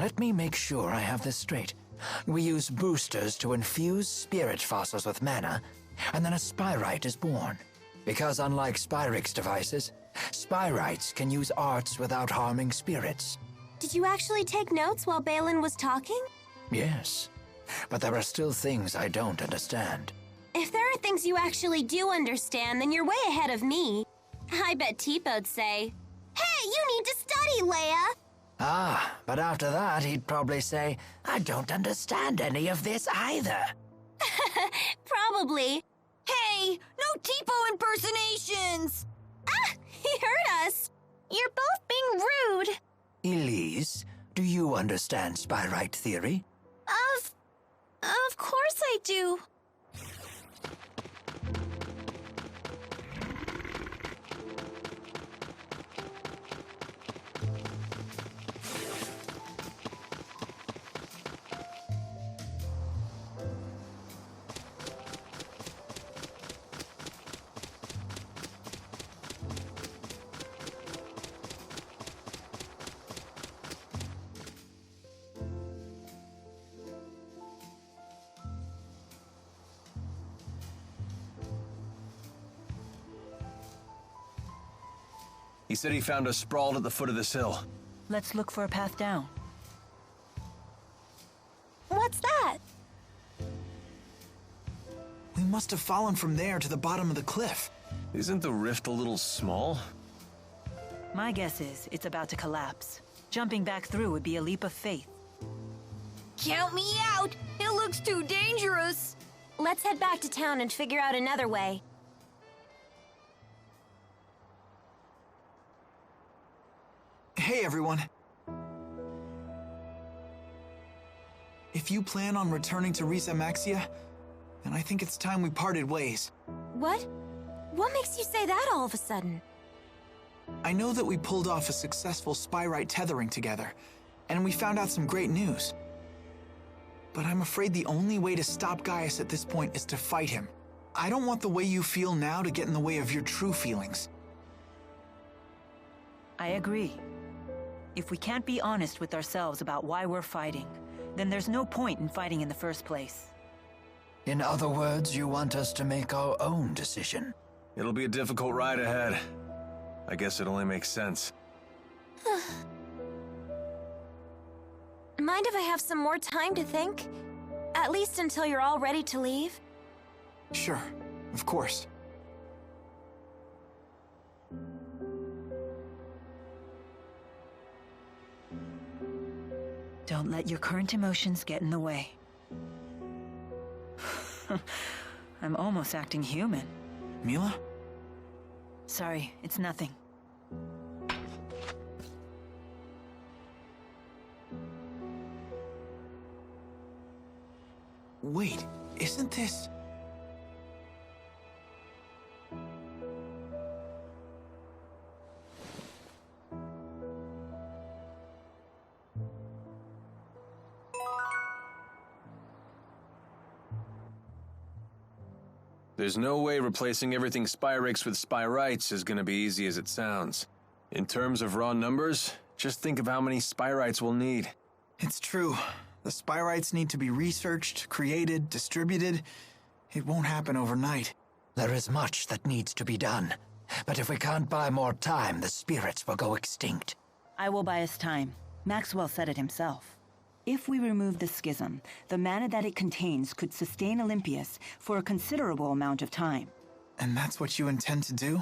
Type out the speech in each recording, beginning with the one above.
let me make sure I have this straight. We use boosters to infuse spirit fossils with mana, and then a spyrite is born. Because unlike Spyrix devices, spyrites can use arts without harming spirits. Did you actually take notes while Balin was talking? Yes, but there are still things I don't understand. If there are things you actually do understand, then you're way ahead of me. I bet Teepo'd say, "Hey, you need to study, Leia!" Ah, but after that he'd probably say, "I don't understand any of this either." Probably. Hey, no Teepo impersonations! Ah, he heard us! You're both being rude. Elise, do you understand spyrite theory? Of course I do. He said he found us sprawled at the foot of this hill. Let's look for a path down. What's that? We must have fallen from there to the bottom of the cliff. Isn't the rift a little small? My guess is it's about to collapse. Jumping back through would be a leap of faith. Count me out! It looks too dangerous! Let's head back to town and figure out another way. Hey, everyone. If you plan on returning to Risa Maxia, then I think it's time we parted ways. What? What makes you say that all of a sudden? I know that we pulled off a successful spyrite tethering together, and we found out some great news. But I'm afraid the only way to stop Gaius at this point is to fight him. I don't want the way you feel now to get in the way of your true feelings. I agree. If we can't be honest with ourselves about why we're fighting, then there's no point in fighting in the first place. In other words, you want us to make our own decision. It'll be a difficult ride ahead. I guess it only makes sense. Mind if I have some more time to think? At least until you're all ready to leave? Sure, of course. Don't let your current emotions get in the way. I'm almost acting human. Milla? Sorry, it's nothing. Wait, isn't this... There's no way replacing everything Spyrix with Spyrites is gonna be easy as it sounds. In terms of raw numbers, just think of how many Spyrites we'll need. It's true. The spyrites need to be researched, created, distributed. It won't happen overnight. There is much that needs to be done. But if we can't buy more time, the spirits will go extinct. I will buy us time. Maxwell said it himself. If we remove the schism, the mana that it contains could sustain Olympius for a considerable amount of time. And that's what you intend to do?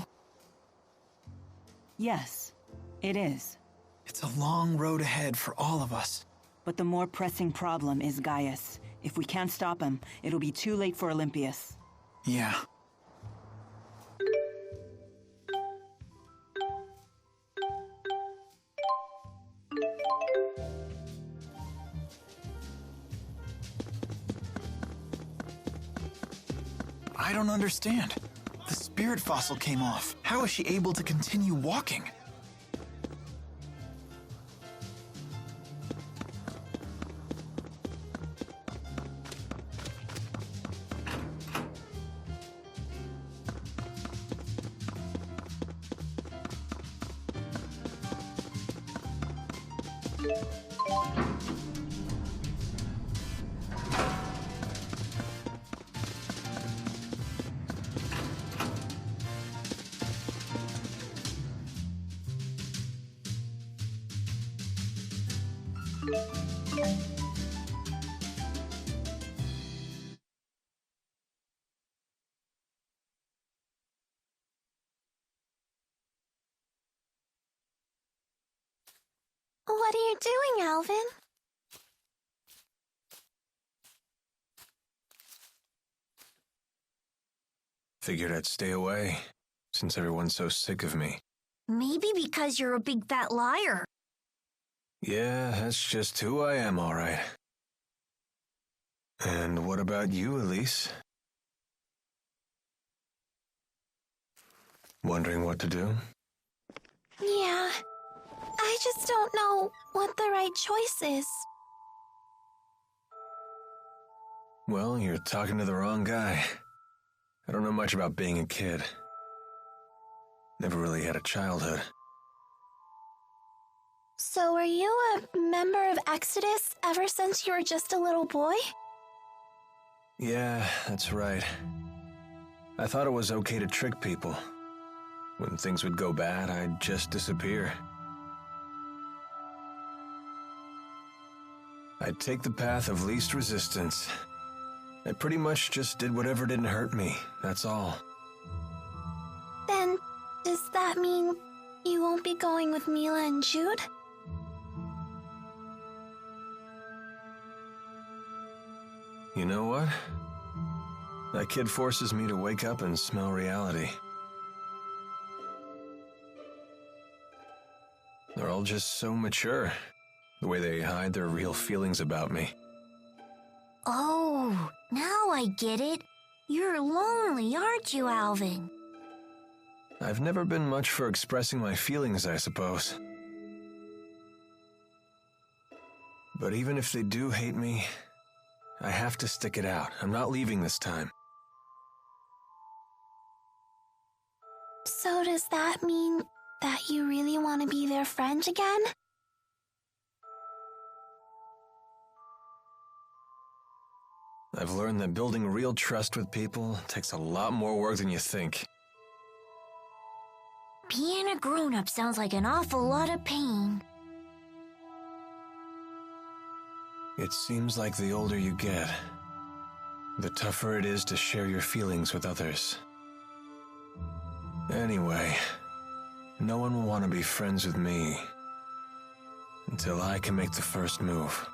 Yes, it is. It's a long road ahead for all of us. But the more pressing problem is Gaius. If we can't stop him, it'll be too late for Olympius. Yeah. I don't understand. The spirit fossil came off. How is she able to continue walking? What are you doing, Alvin? Figured I'd stay away, since everyone's so sick of me. Maybe because you're a big fat liar. Yeah, that's just who I am, all right. And what about you, Elise? Wondering what to do? Yeah, I just don't know what the right choice is. Well, you're talking to the wrong guy. I don't know much about being a kid. Never really had a childhood. So were you a member of Exodus ever since you were just a little boy? Yeah, that's right. I thought it was okay to trick people. When things would go bad, I'd just disappear. I'd take the path of least resistance. I pretty much just did whatever didn't hurt me, that's all. Then, does that mean you won't be going with Milla and Jude? You know what? That kid forces me to wake up and smell reality. They're all just so mature, the way they hide their real feelings about me. Oh, now I get it. You're lonely, aren't you, Alvin? I've never been much for expressing my feelings, I suppose. But even if they do hate me, I have to stick it out. I'm not leaving this time. So does that mean that you really want to be their friend again? I've learned that building real trust with people takes a lot more work than you think. Being a grown-up sounds like an awful lot of pain. It seems like the older you get, the tougher it is to share your feelings with others. Anyway, no one will want to be friends with me until I can make the first move.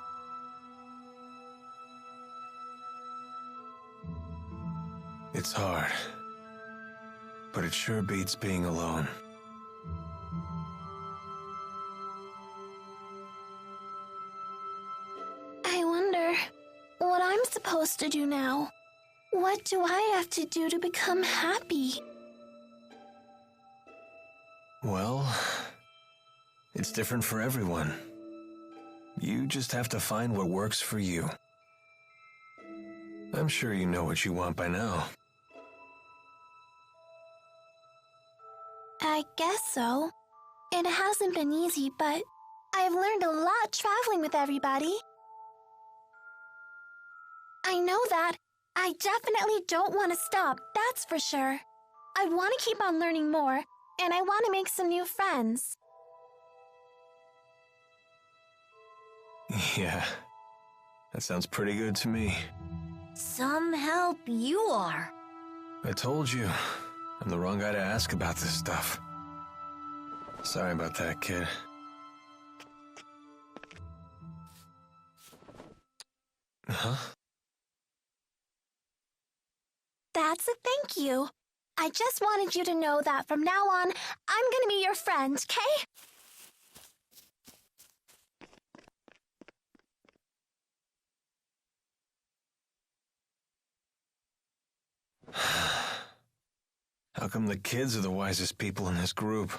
It's hard, but it sure beats being alone. I wonder what I'm supposed to do now. What do I have to do to become happy? Well, it's different for everyone. You just have to find what works for you. I'm sure you know what you want by now. I guess so. It hasn't been easy, but I've learned a lot traveling with everybody. I know that. I definitely don't want to stop, that's for sure. I want to keep on learning more, and I want to make some new friends. Yeah, that sounds pretty good to me. Some help you are. I told you, I'm the wrong guy to ask about this stuff. Sorry about that, kid. Huh? That's a thank you. I just wanted you to know that from now on, I'm gonna be your friend, okay? How come the kids are the wisest people in this group?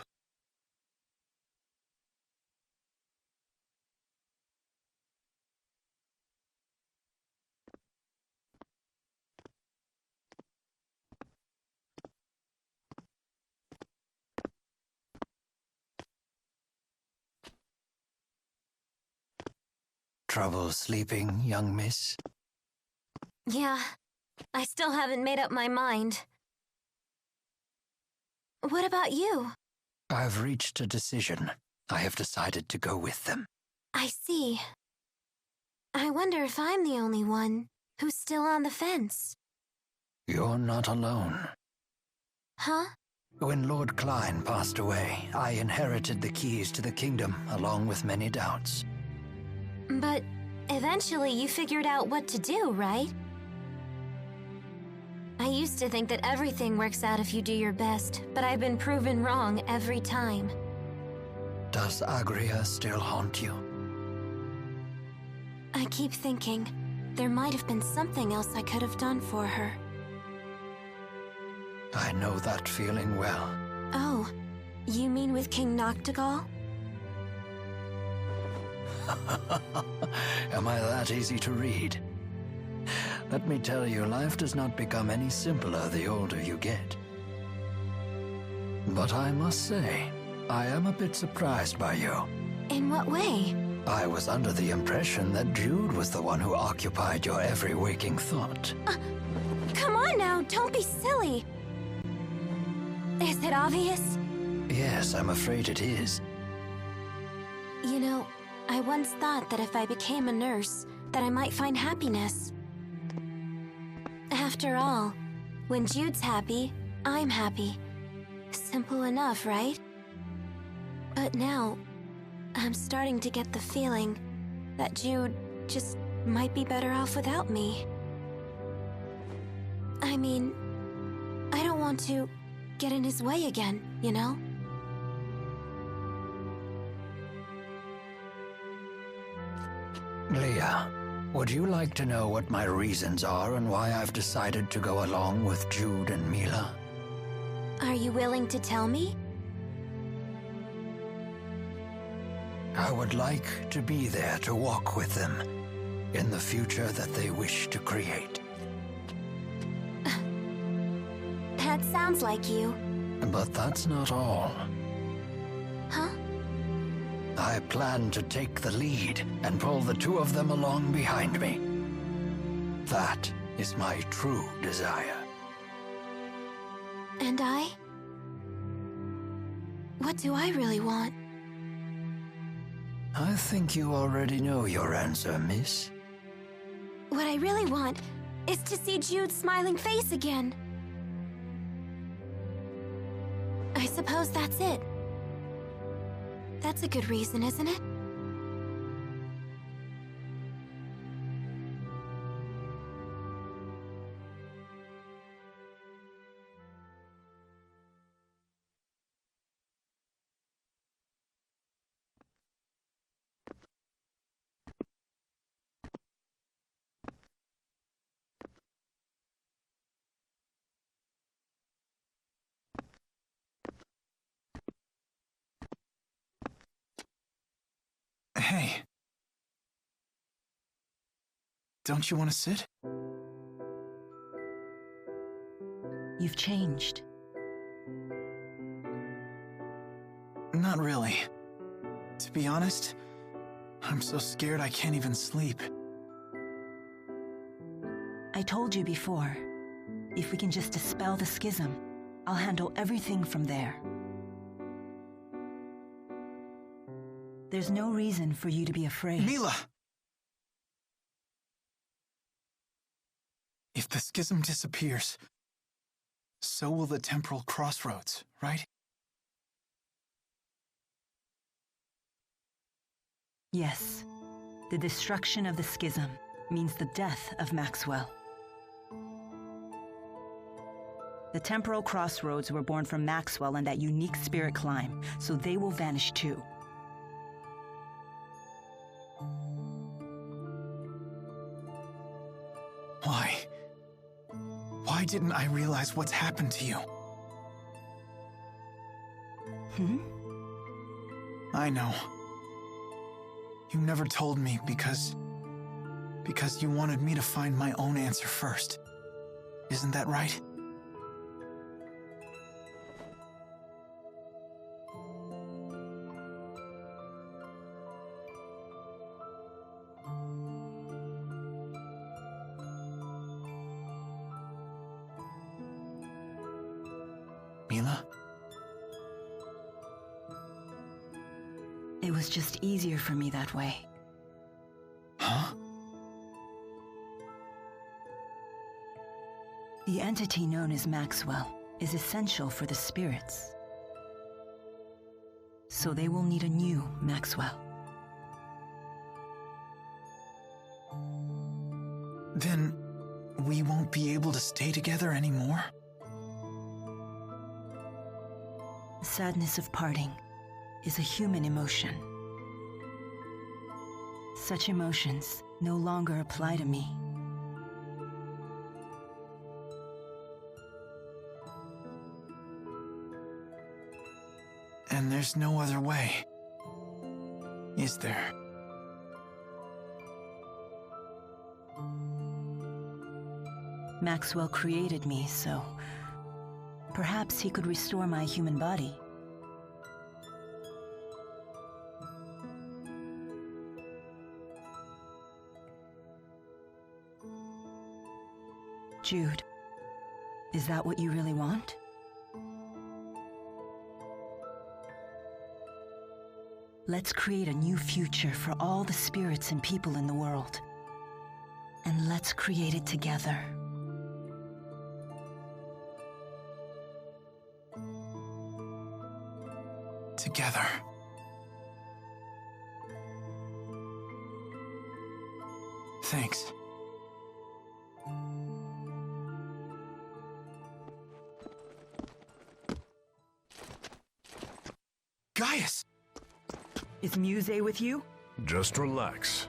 Trouble sleeping, young miss? Yeah, I still haven't made up my mind. What about you? I've reached a decision. I have decided to go with them. I see. I wonder if I'm the only one who's still on the fence. You're not alone. Huh? When Lord Klein passed away, I inherited the keys to the kingdom along with many doubts. But eventually you figured out what to do, right? I used to think that everything works out if you do your best, but I've been proven wrong every time. Does Agria still haunt you? I keep thinking there might have been something else I could have done for her. I know that feeling well. Oh, you mean with King Noctigal? Am I that easy to read? Let me tell you, life does not become any simpler the older you get. But I must say, I am a bit surprised by you. In what way? I was under the impression that Jude was the one who occupied your every waking thought. Come on now, don't be silly. Is it obvious? Yes, I'm afraid it is. You know, I once thought that if I became a nurse, that I might find happiness. After all, when Jude's happy, I'm happy. Simple enough, right? But now, I'm starting to get the feeling that Jude just might be better off without me. I mean, I don't want to get in his way again, you know? Leah, would you like to know what my reasons are and why I've decided to go along with Jude and Milla? Are you willing to tell me? I would like to be there to walk with them in the future that they wish to create. That sounds like you. But that's not all. Huh? I plan to take the lead and pull the two of them along behind me. That is my true desire. And I? What do I really want? I think you already know your answer, miss. What I really want is to see Jude's smiling face again. I suppose that's it. That's a good reason, isn't it? Hey. Don't you want to sit? You've changed. Not really. To be honest, I'm so scared I can't even sleep. I told you before, if we can just dispel the schism, I'll handle everything from there. There's no reason for you to be afraid. Milla! If the schism disappears, so will the temporal crossroads, right? Yes. The destruction of the schism means the death of Maxwell. The temporal crossroads were born from Maxwell and that unique spirit climb, so they will vanish too. Why? Why didn't I realize what's happened to you? I know. You never told me because you wanted me to find my own answer first. Isn't that right? Milla? It was just easier for me that way. Huh? entity known as Maxwell is essential for the spirits. So they will need a new Maxwell. Then we won't be able to stay together anymore? The sadness of parting is a human emotion. Such emotions no longer apply to me. And there's no other way, is there? Maxwell created me, so perhaps he could restore my human body. Jude, is that what you really want? Let's create a new future for all the spirits and people in the world. And let's create it together. Together. Thanks. Gaius! Is Muse with you? Just relax.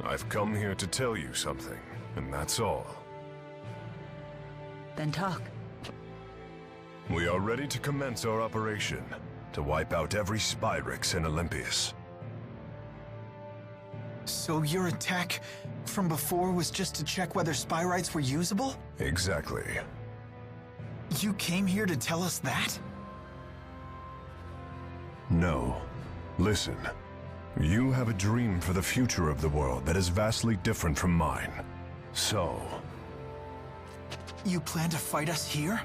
I've come here to tell you something, and that's all. Then talk. We are ready to commence our operation, to wipe out every Spyrix in Olympias. So your attack from before was just to check whether Spyrites were usable? Exactly. You came here to tell us that? No. Listen. You have a dream for the future of the world that is vastly different from mine. So... You plan to fight us here?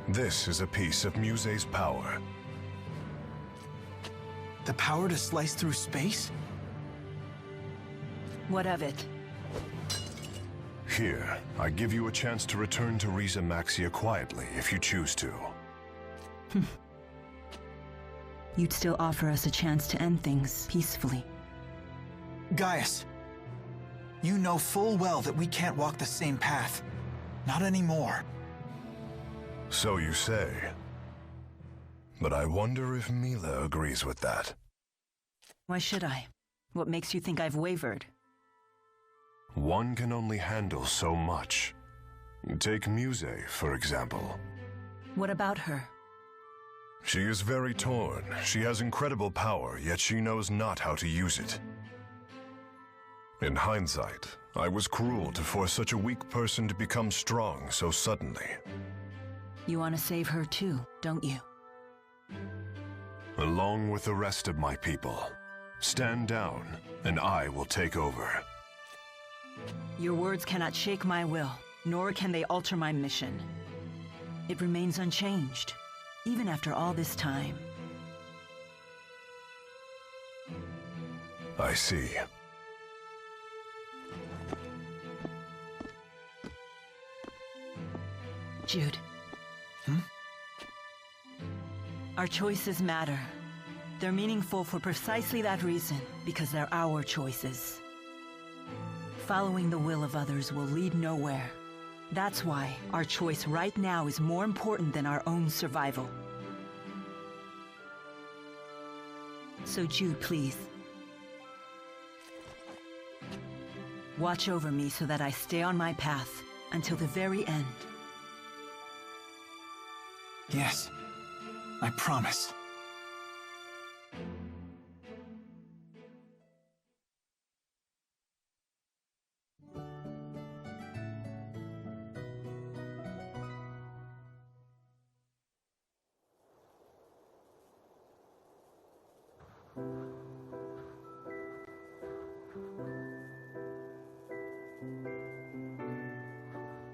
this is a piece of Muse's power. The power to slice through space? What of it? Here, I give you a chance to return to Riza Maxia quietly if you choose to. You'd still offer us a chance to end things peacefully. Gaius, you know full well that we can't walk the same path. Not anymore. So you say. But I wonder if Milla agrees with that. Why should I? What makes you think I've wavered? One can only handle so much. Take Muse, for example. What about her? She is very torn. She has incredible power, yet she knows not how to use it. In hindsight, I was cruel to force such a weak person to become strong so suddenly. You want to save her too, don't you? Along with the rest of my people. Stand down, and I will take over. Your words cannot shake my will, nor can they alter my mission. It remains unchanged, even after all this time. I see. Jude. Our choices matter. They're meaningful for precisely that reason, because they're our choices. Following the will of others will lead nowhere. That's why our choice right now is more important than our own survival. So Jude, please. Watch over me so that I stay on my path until the very end. Yes, I promise.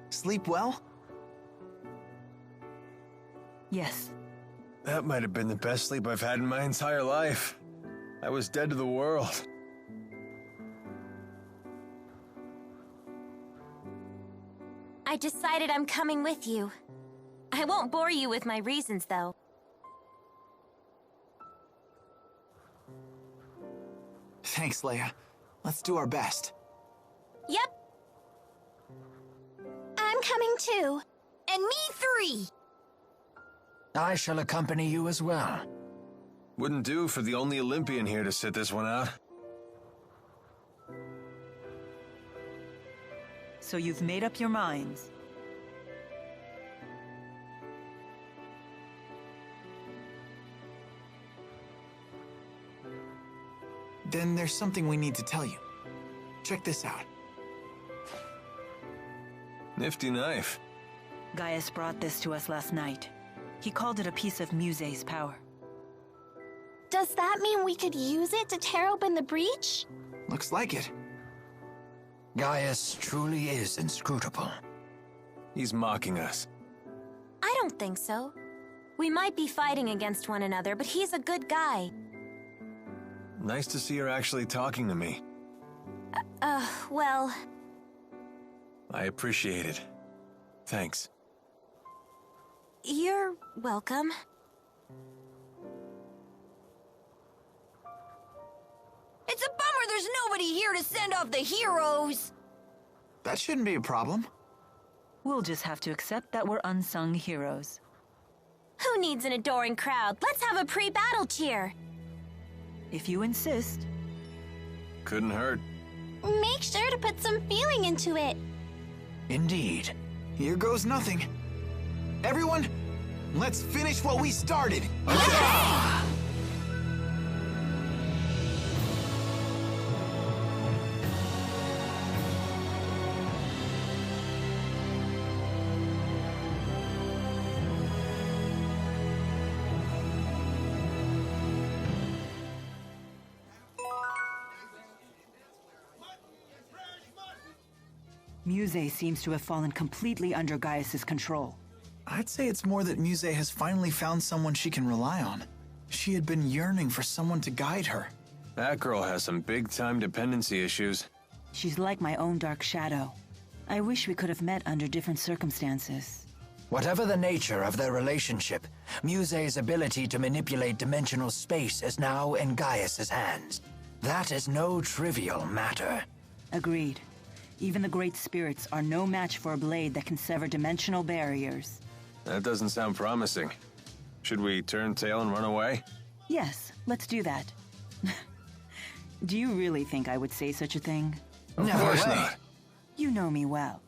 Sleep well? Yes. That might have been the best sleep I've had in my entire life. I was dead to the world. I decided I'm coming with you. I won't bore you with my reasons, though. Thanks, Leia. Let's do our best. Yep. I'm coming too. And me 3. I shall accompany you as well. Wouldn't do for the only Olympian here to sit this one out. So you've made up your minds. Then there's something we need to tell you. Check this out. Nifty knife. Gaius brought this to us last night. He called it a piece of Muse's power. Does that mean we could use it to tear open the breach? Looks like it. Gaius truly is inscrutable. He's mocking us. I don't think so. We might be fighting against one another, but he's a good guy. Nice to see her actually talking to me. Well... I appreciate it. Thanks. You're welcome. It's a bummer there's nobody here to send off the heroes. That shouldn't be a problem. We'll just have to accept that we're unsung heroes. Who needs an adoring crowd? Let's have a pre-battle cheer. If you insist. Couldn't hurt. Make sure to put some feeling into it. Indeed. Here goes nothing. Everyone, let's finish what we started. Muse seems to have fallen completely under Gaius's control. I'd say it's more that Muse has finally found someone she can rely on. She had been yearning for someone to guide her. That girl has some big-time dependency issues. She's like my own dark shadow. I wish we could have met under different circumstances. Whatever the nature of their relationship, Muse's ability to manipulate dimensional space is now in Gaius's hands. That is no trivial matter. Agreed. Even the great spirits are no match for a blade that can sever dimensional barriers. That doesn't sound promising. Should we turn tail and run away? Yes, let's do that. Do you really think I would say such a thing? Of course not. You know me well.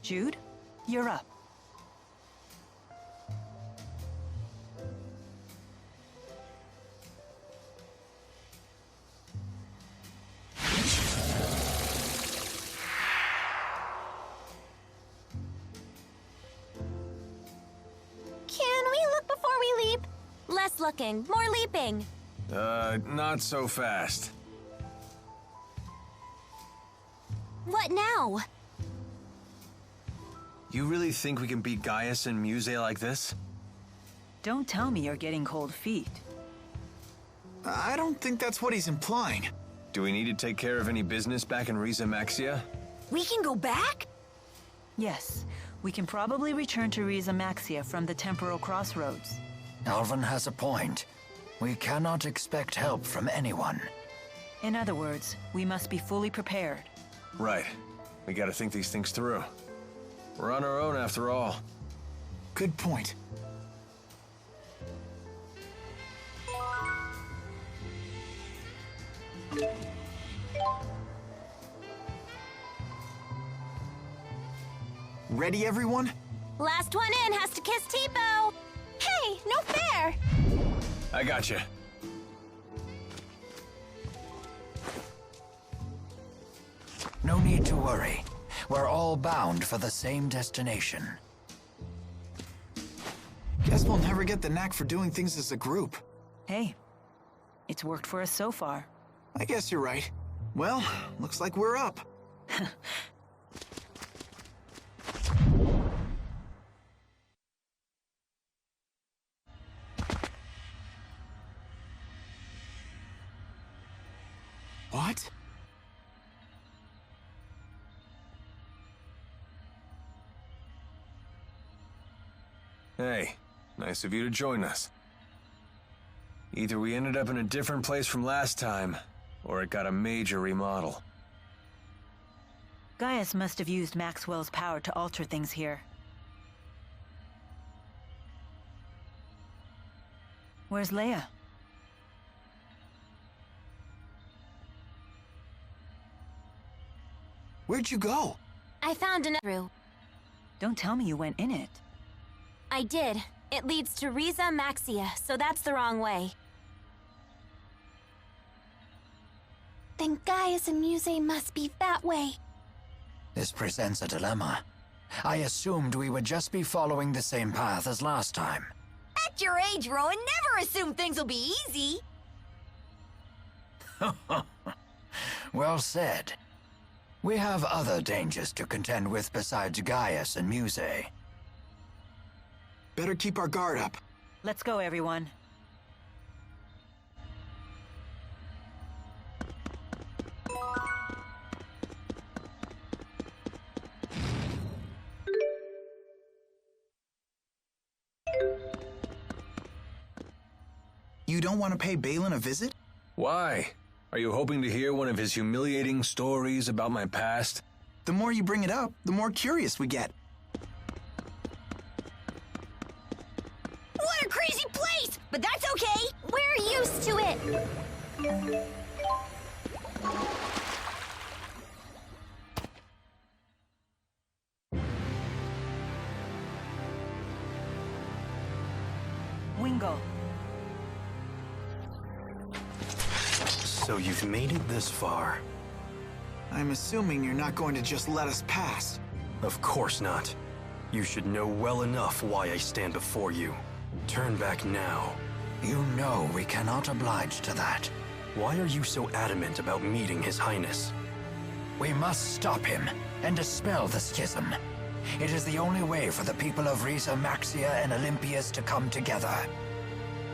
Jude, you're up. Can we look before we leap? Less looking, more leaping. Not so fast. What now? You really think we can beat Gaius and Muse like this? Don't tell me you're getting cold feet. I don't think that's what he's implying. Do we need to take care of any business back in Riza Maxia? We can go back? Yes, we can probably return to Riza Maxia from the temporal crossroads. Alvin has a point. We cannot expect help from anyone. In other words, we must be fully prepared. Right. We gotta think these things through. We're on our own after all. Good point. Ready, everyone? Last one in has to kiss Tipo. Hey, no fair. I gotcha. No need to worry. We're all bound for the same destination. Guess we'll never get the knack for doing things as a group. Hey, it's worked for us so far. I guess you're right. Well, looks like we're up. What? Hey, nice of you to join us. Either we ended up in a different place from last time, or it got a major remodel. Gaius must have used Maxwell's power to alter things here. Where's Leia? Where'd you go? I found another. Don't tell me you went in it. I did. It leads to Riza Maxia, so that's the wrong way. Then Gaius and Muse must be that way. This presents a dilemma. I assumed we would just be following the same path as last time. At your age, Rowan, never assume things will be easy. Well said. We have other dangers to contend with besides Gaius and Muse. Better keep our guard up. Let's go, everyone. You don't want to pay Balin a visit? Why? Are you hoping to hear one of his humiliating stories about my past? The more you bring it up, the more curious we get. What a crazy place! But that's okay! We're used to it. Wingo. So you've made it this far. I'm assuming you're not going to just let us pass. Of course not. You should know well enough why I stand before you. Turn back now. You know we cannot oblige to that. Why are you so adamant about meeting His Highness? We must stop him and dispel the schism. It is the only way for the people of Riza Maxia and Olympias to come together.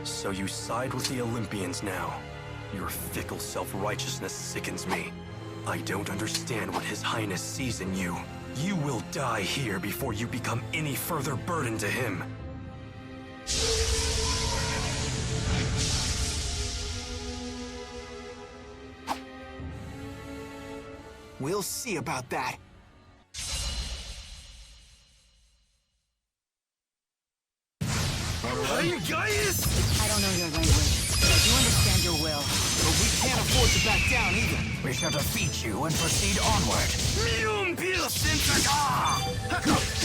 So you side with the Olympians now. Your fickle self-righteousness sickens me. I don't understand what His Highness sees in you. You will die here before you become any further burden to him. We'll see about that. I don't know your language, but I do understand your will. But we can't afford to back down either. We shall defeat you and proceed onward.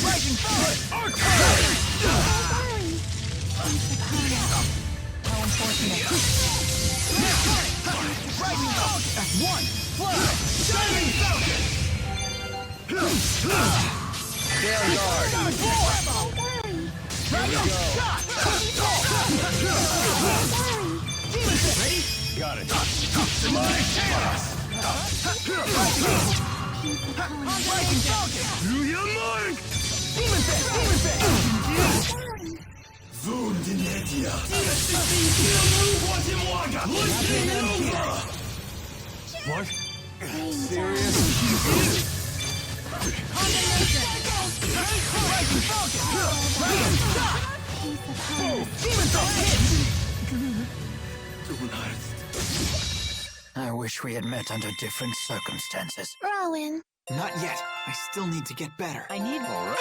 Rising forward! How unfortunate. Rising Falcon! That's one! Fly! Shining Falcon! Stand guard! Rising Shot! Ready? Got it. Demonic chaos! Rising Falcon! Do your mark! Demon Fist! Demon Fist! What? Serious? Rising Falcon! Rising Shot! Demon Fist! I wish we had met under different circumstances. Rowan. Not yet. I still need to get better. I need more.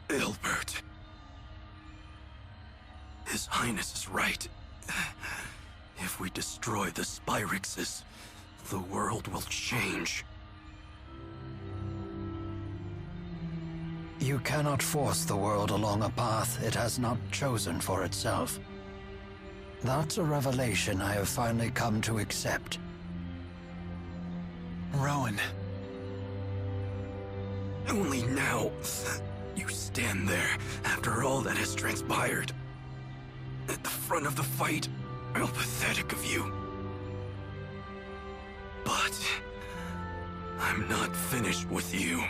Ilbert. His Highness is right. If we destroy the Spyrixes, the world will change. You cannot force the world along a path it has not chosen for itself. That's a revelation I have finally come to accept. Rowan. Only now you stand there after all that has transpired. At the front of the fight. How pathetic of you. But I'm not finished with you.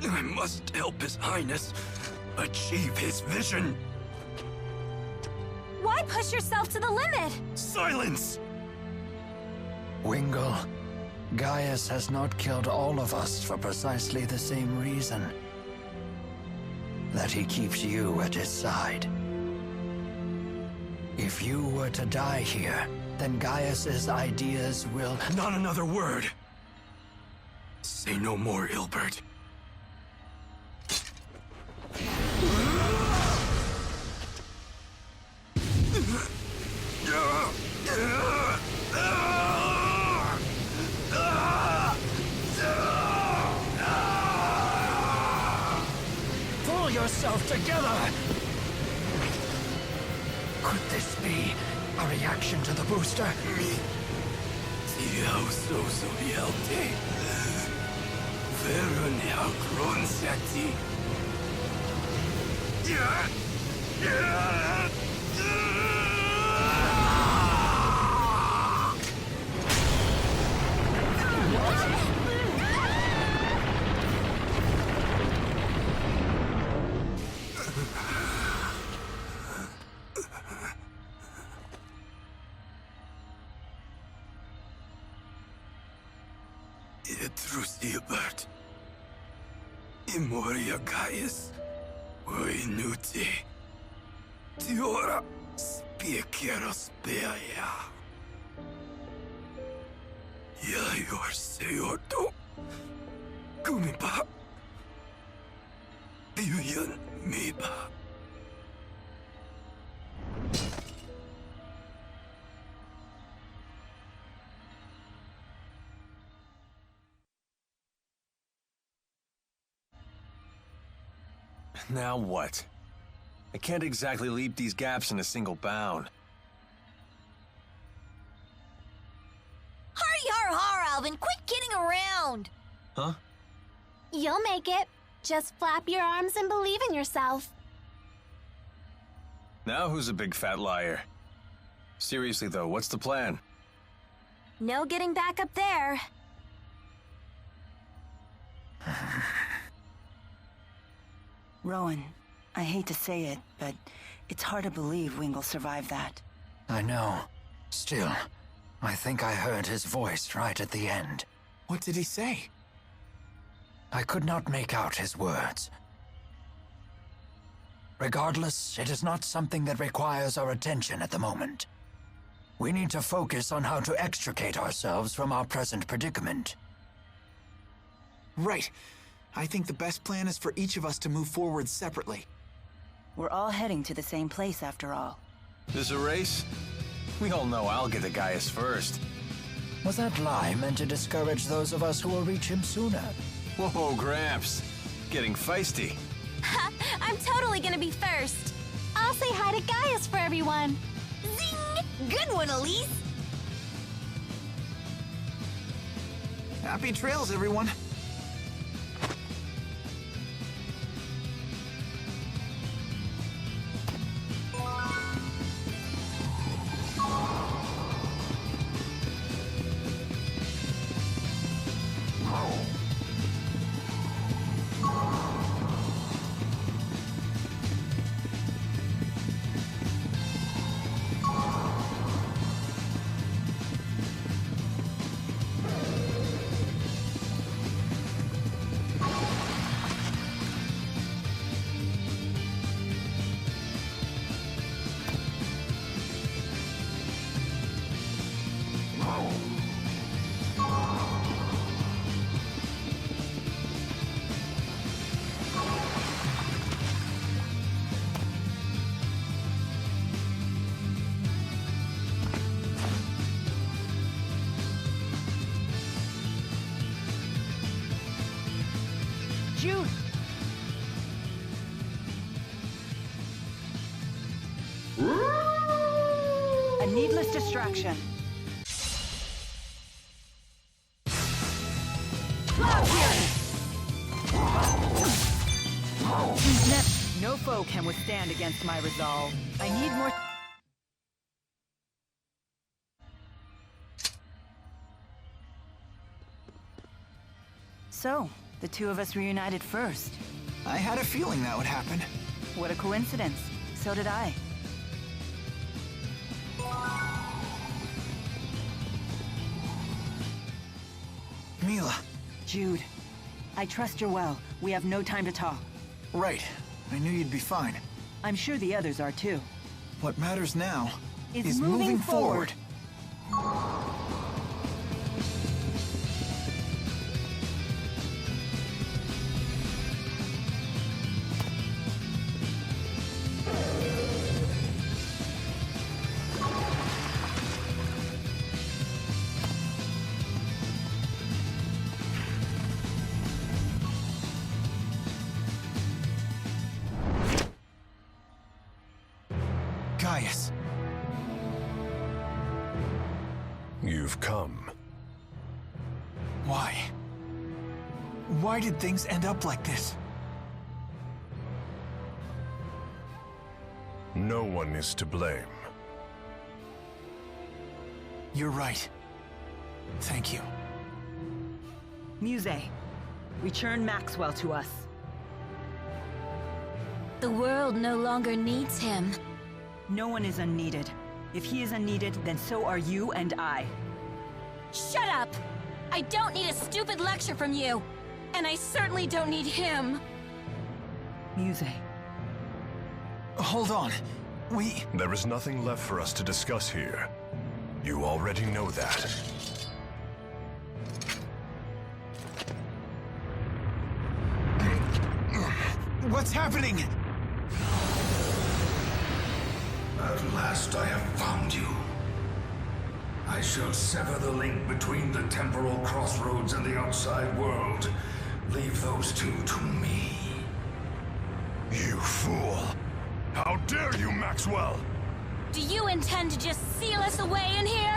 I must help His Highness achieve his vision. Why push yourself to the limit? Silence! Wingle, Gaius has not killed all of us for precisely the same reason. That he keeps you at his side. If you were to die here, then Gaius's ideas will... Not another word! Say no more, Ilbert. Pull yourself together! Could this be a reaction to the booster? Tiao sosorialte. Veron halkron sati. Idrus Ilbert. Imoria Gaius. Oinuti. Tiora spiekero speaia. Yayor seordo. Gumiba. Biuyan miba. Now what? I can't exactly leap these gaps in a single bound. Hurry, har, har, Alvin. Quit kidding around. Huh? You'll make it. Just flap your arms and believe in yourself. Now who's a big fat liar? Seriously though, what's the plan? No getting back up there. Rowan, I hate to say it, but it's hard to believe Wingle survived that. I know. Still, I think I heard his voice right at the end. What did he say? I could not make out his words. Regardless, it is not something that requires our attention at the moment. We need to focus on how to extricate ourselves from our present predicament. Right. I think the best plan is for each of us to move forward separately. We're all heading to the same place after all. This a race? We all know I'll get to Gaius first. Was that lie meant to discourage those of us who will reach him sooner? Whoa, Gramps. Getting feisty. I'm totally gonna be first. I'll say hi to Gaius for everyone. Zing! Good one, Elise. Happy trails, everyone. needless distraction. No foe can withstand against my resolve. I need more... So, the two of us reunited first. I had a feeling that would happen. What a coincidence. So did I. Milla. Jude, I trust you're well. We have no time to talk. Right. I knew you'd be fine. I'm sure the others are too. What matters now is moving forward. Gaius. You've come. Why? Why did things end up like this? No one is to blame. You're right. Thank you. Muse, return Maxwell to us. The world no longer needs him. No one is unneeded. If he is unneeded, then so are you and I. Shut up! I don't need a stupid lecture from you. And I certainly don't need him. Muse. Hold on. There is nothing left for us to discuss here. You already know that. What's happening? At last I have found you. I shall sever the link between the temporal crossroads and the outside world. Leave those two to me. You fool! How dare you, Maxwell! Do you intend to just seal us away in here?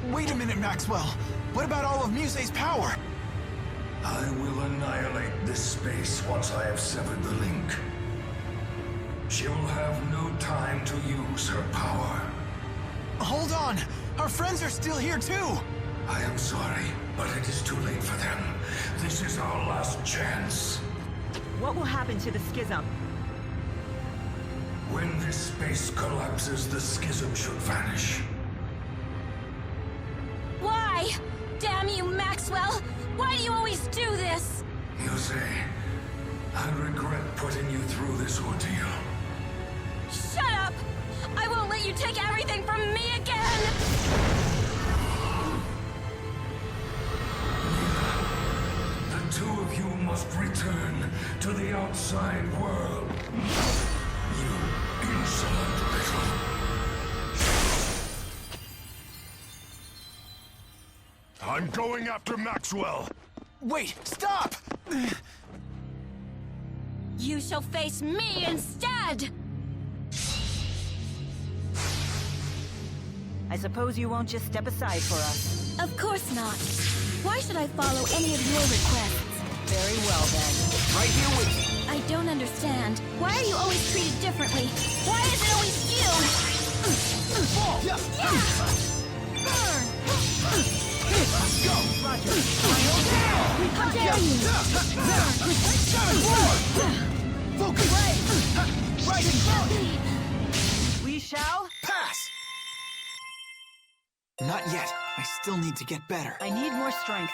Wait a minute, Maxwell. What about all of Muse's power? I will annihilate this space once I have severed the link. She will have no time to use her power. Hold on! Our friends are still here too! I am sorry, but it is too late for them. This is our last chance. What will happen to the schism? When this space collapses, the schism should vanish. Why? Damn you, Maxwell! Why do you always do this? Muse, I regret putting you through this ordeal. Shut up! I won't let you take everything from me again! The two of you must return to the outside world. You insolent little... I'm going after Maxwell! Wait! Stop! You shall face me instead! I suppose you won't just step aside for us. Of course not. Why should I follow any of your requests? Very well, then. Right here with you. I don't understand. Why are you always treated differently? Why is it always you? Yeah! Burn! Let's go! Roger. How dare you! Focus! Right and burn! We shall... Pass! Not yet. I still need to get better. I need more strength.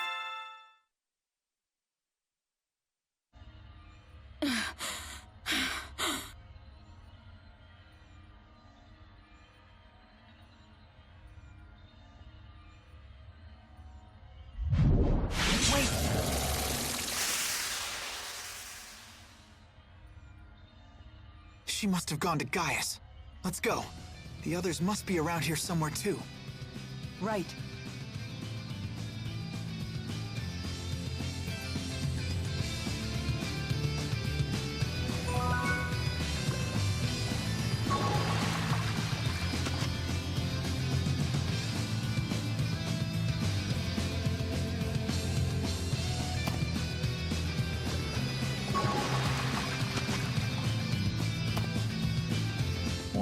Wait! She must have gone to Gaius. Let's go. The others must be around here somewhere too. Right.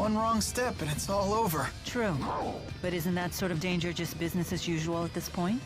One wrong step and it's all over. True. But isn't that sort of danger just business as usual at this point?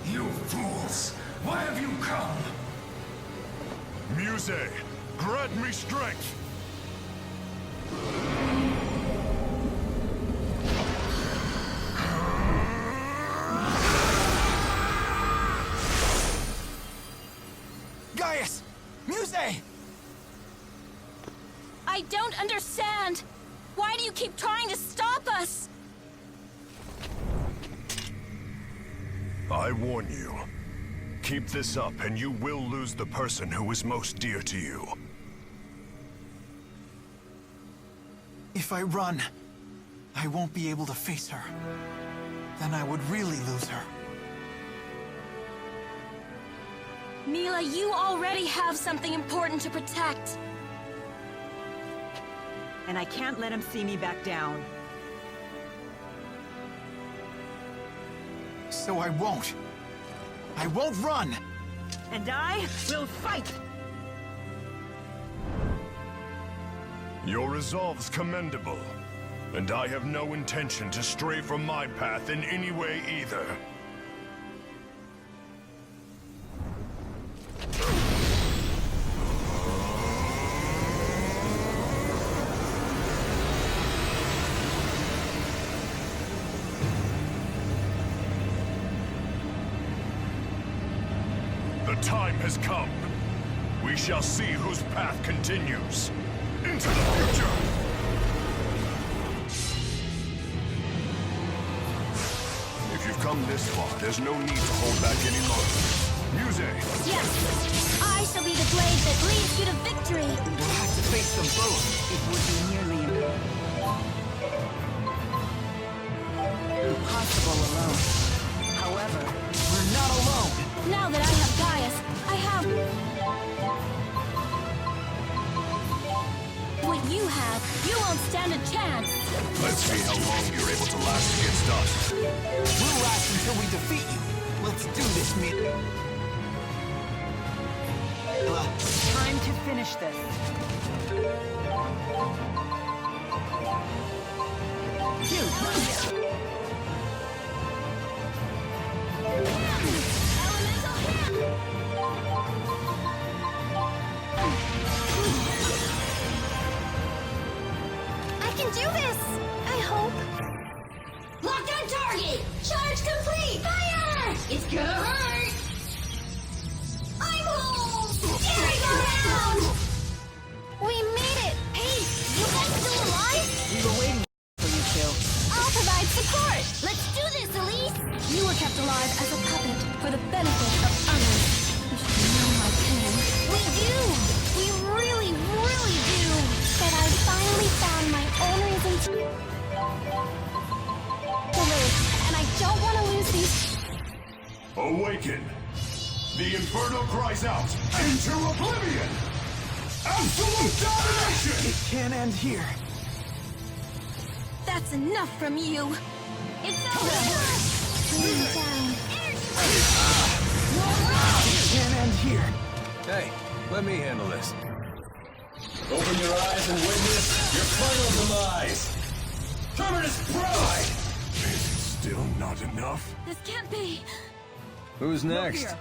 You fools! Why have you come? Muse, grant me strength! Gaius! Muse! I don't understand. Why do you keep trying to stop us? I warn you. Keep this up and you will lose the person who is most dear to you. If I run, I won't be able to face her. Then I would really lose her. Milla, you already have something important to protect. And I can't let him see me back down. So I won't. I won't run! And I will fight! Your resolve's commendable, and I have no intention to stray from my path in any way either. The time has come. We shall see whose path continues. Into the future! If you've come this far, there's no need to hold back any longer. Muse! Yes! I shall be the blade that leads you to victory! We'll have to face them both. It would be nearly impossible alone. However, We're not alone. Now that I have Gaius, I have... what you have. You won't stand a chance. Let's see how long you're able to last against us. We'll last until we defeat you. Let's do this, Milla. time to finish this. I can do this! I hope. Locked on target! Charge complete! Fire! It's gonna hurt! I'm home! Here go down! We made it! Hey, you guys still alive? We were waiting for you two. I'll provide support! Let's do this, Elise! You were kept alive as a puppet for the benefit of others. You should know Awaken! The Inferno cries out into oblivion! Absolute domination! It can't end here. That's enough from you. It's over! Calm down. It can't end here. Hey, let me handle this. Open your eyes and witness your final demise! Terminus Pride! Is it still not enough? This can't be. Who's next?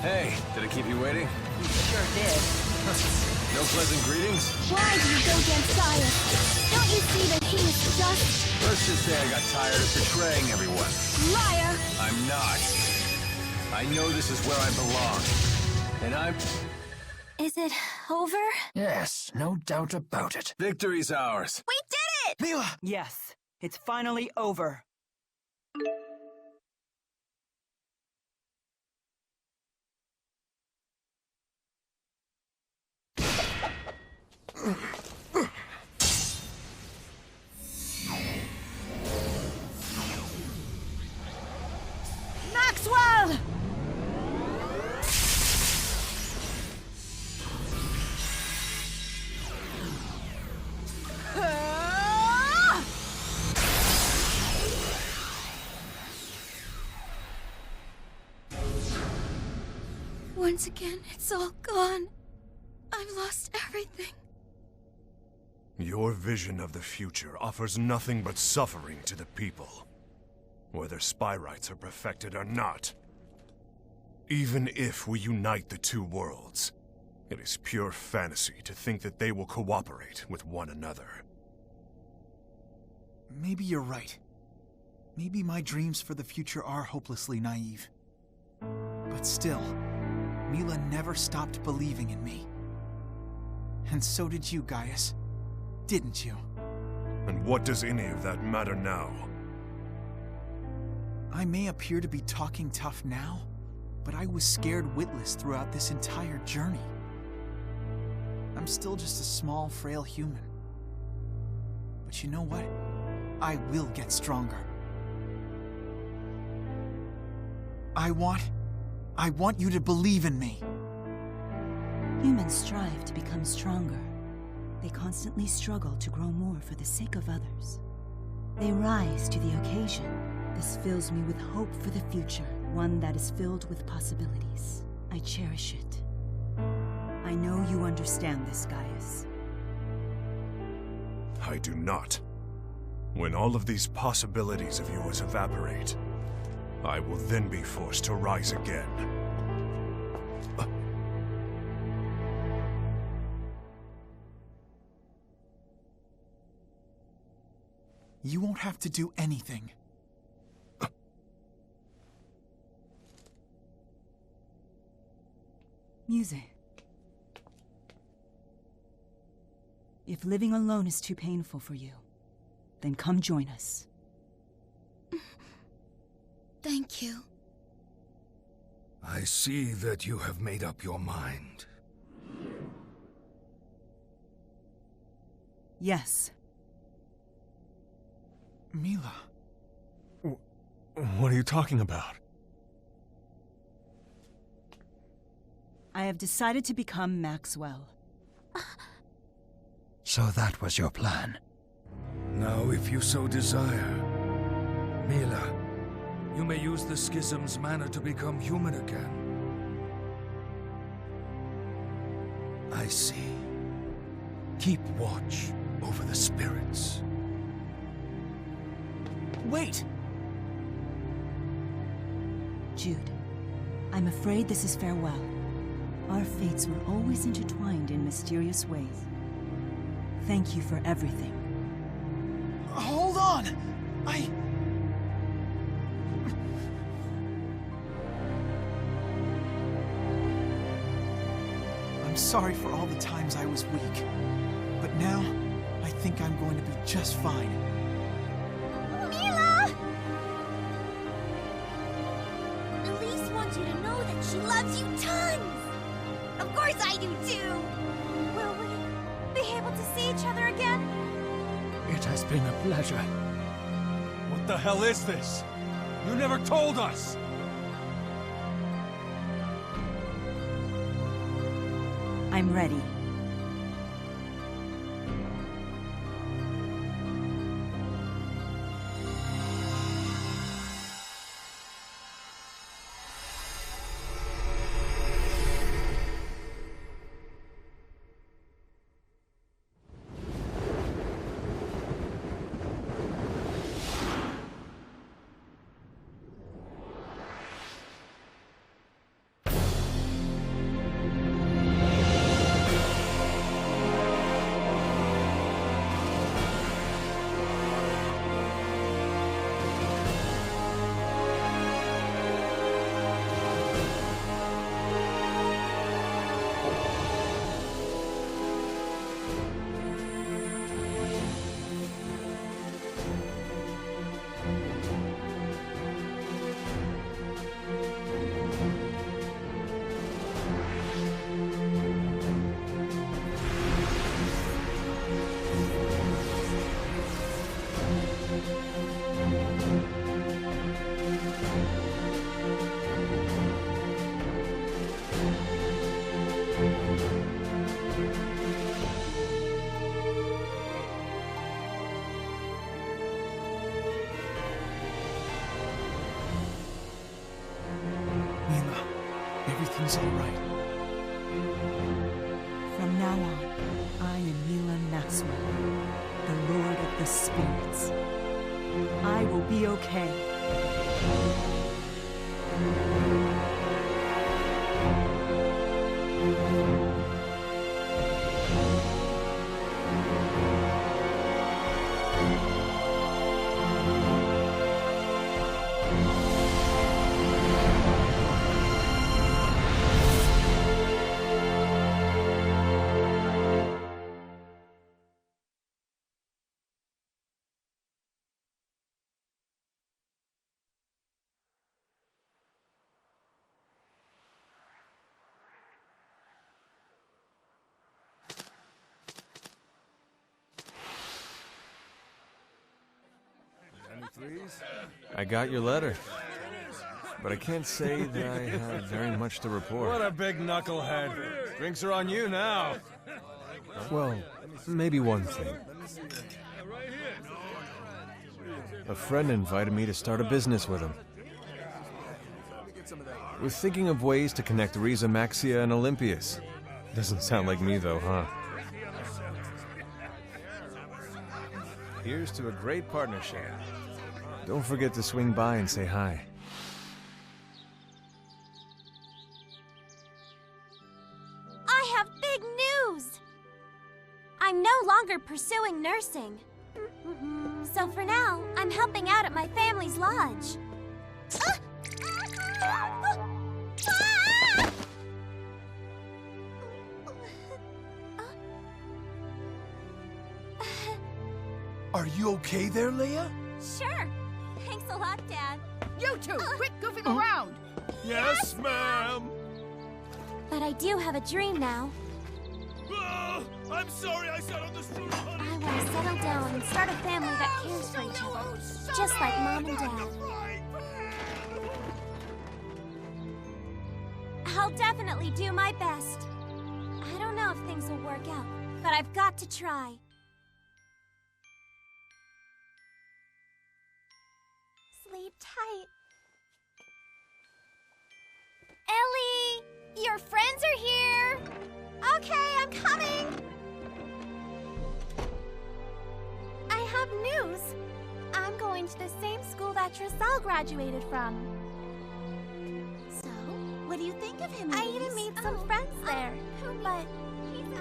Hey, did I keep you waiting? You sure did. No pleasant greetings? Why do you go against Science? Don't you see that he is just... Let's just say I got tired of betraying everyone. Liar! I'm not. I know this is where I belong. And I'm... Is it over? Yes, no doubt about it. Victory's ours. We did it! Milla! Yes, it's finally over. Maxwell! Once again, it's all gone. I've lost everything. Your vision of the future offers nothing but suffering to the people, whether spy rights are perfected or not. Even if we unite the two worlds, it is pure fantasy to think that they will cooperate with one another. Maybe you're right. Maybe my dreams for the future are hopelessly naive. But still, Milla never stopped believing in me. And so did you, Gaius. Didn't you? And what does any of that matter now? I may appear to be talking tough now, but I was scared witless throughout this entire journey. I'm still just a small, frail human. But you know what? I will get stronger. I want you to believe in me. Humans strive to become stronger. They constantly struggle to grow more for the sake of others. They rise to the occasion. This fills me with hope for the future, one that is filled with possibilities. I cherish it. I know you understand this, Gaius. I do not. When all of these possibilities of yours evaporate, I will then be forced to rise again. You won't have to do anything. Music. If living alone is too painful for you, then come join us. Thank you. I see that you have made up your mind. Yes. Milla. What are you talking about? I have decided to become Maxwell. So that was your plan. Now, if you so desire, Milla, you may use the schism's mana to become human again. I see. Keep watch over the spirits. Wait! Jude, I'm afraid this is farewell. Our fates were always intertwined in mysterious ways. Thank you for everything. Hold on! I'm sorry for all the times I was weak. But now, I think I'm going to be just fine. Milla! Elise wants you to know that she loves you tons! Of course I do too! Will we be able to see each other again? It has been a pleasure. What the hell is this? You never told us! I'm ready. Milla, everything's all right. From now on, I am Milla Maxwell, the Lord of the Spirits. I will be okay. I got your letter, but I can't say that I have very much to report. What a big knucklehead. Drinks are on you now. Well, maybe one thing. A friend invited me to start a business with him. We're thinking of ways to connect Riza Maxia and Olympius. Doesn't sound like me though, huh? Here's to a great partnership. Don't forget to swing by and say hi. I have big news! I'm no longer pursuing nursing. So for now, I'm helping out at my family's lodge. Are you okay there, Leia? Sure. Thanks a lot, Dad. You two, quit goofing around! Yes, ma'am! But I do have a dream now. I'm sorry I sat on the street. I want to settle down and start a family that cares for each other. Just like Mom and Dad. I'll definitely do my best. I don't know if things will work out, but I've got to try. Sleep tight. Ellie! Your friends are here! Okay, I'm coming! I have news. I'm going to the same school that Trissel graduated from. So, what do you think of him, I even made some friends there, but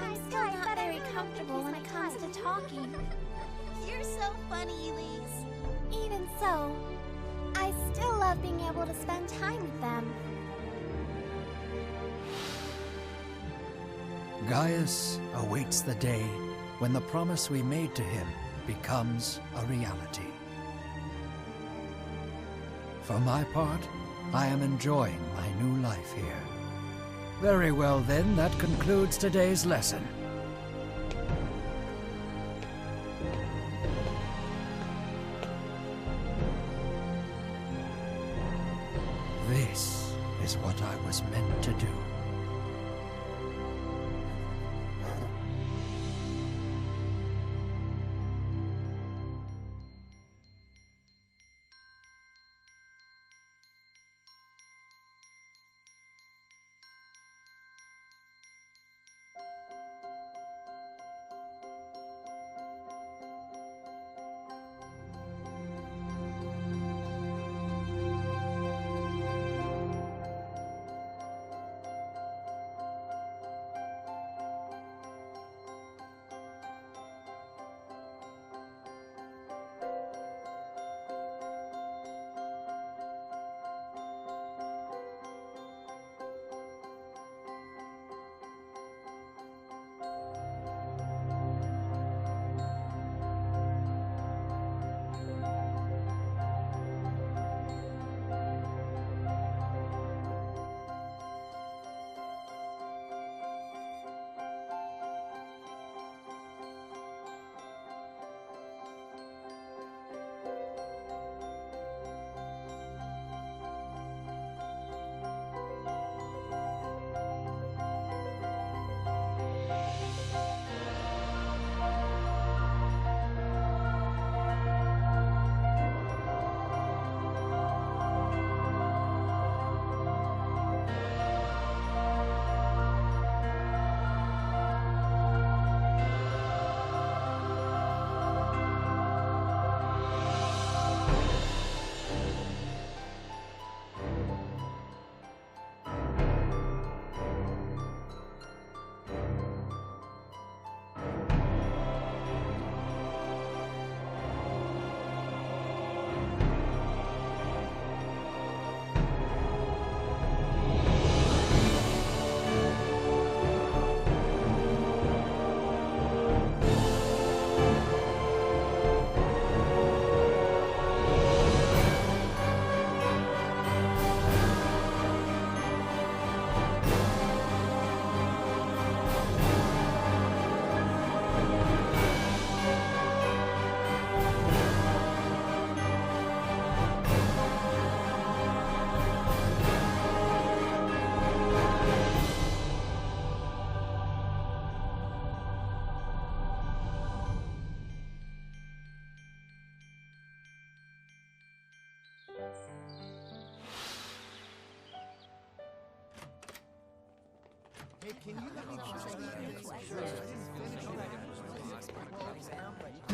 I'm still not very comfortable when it comes to talking. You're so funny, Elise. Even so, I still love being able to spend time with them. Gaius awaits the day when the promise we made to him becomes a reality. For my part, I am enjoying my new life here. Very well then, that concludes today's lesson. This is what I was meant to do.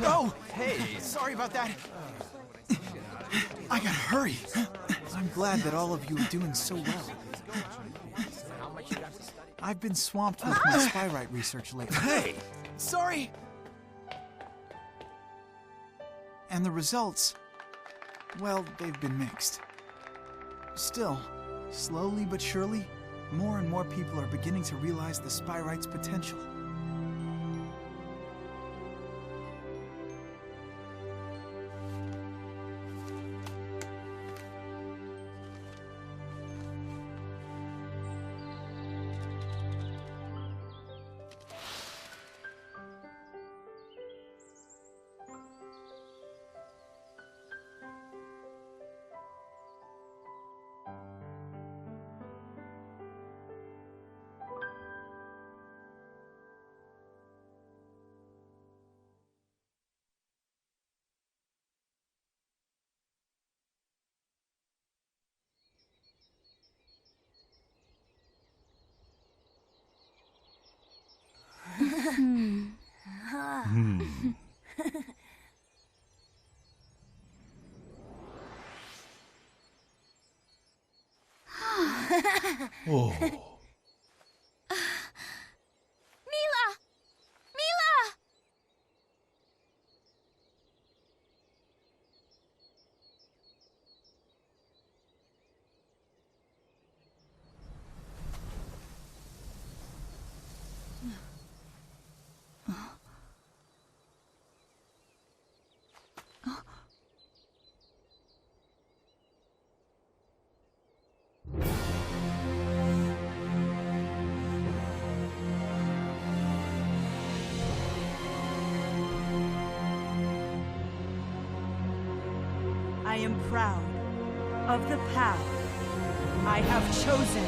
Oh, hey, sorry about that. I gotta hurry. I'm glad that all of you are doing so well. I've been swamped with my Spyrite research lately. Hey! Sorry! And the results, well, they've been mixed. Still, slowly but surely, more and more people are beginning to realize the Spyrite's potential. Oh. Milla! Milla! I am proud of the path I have chosen.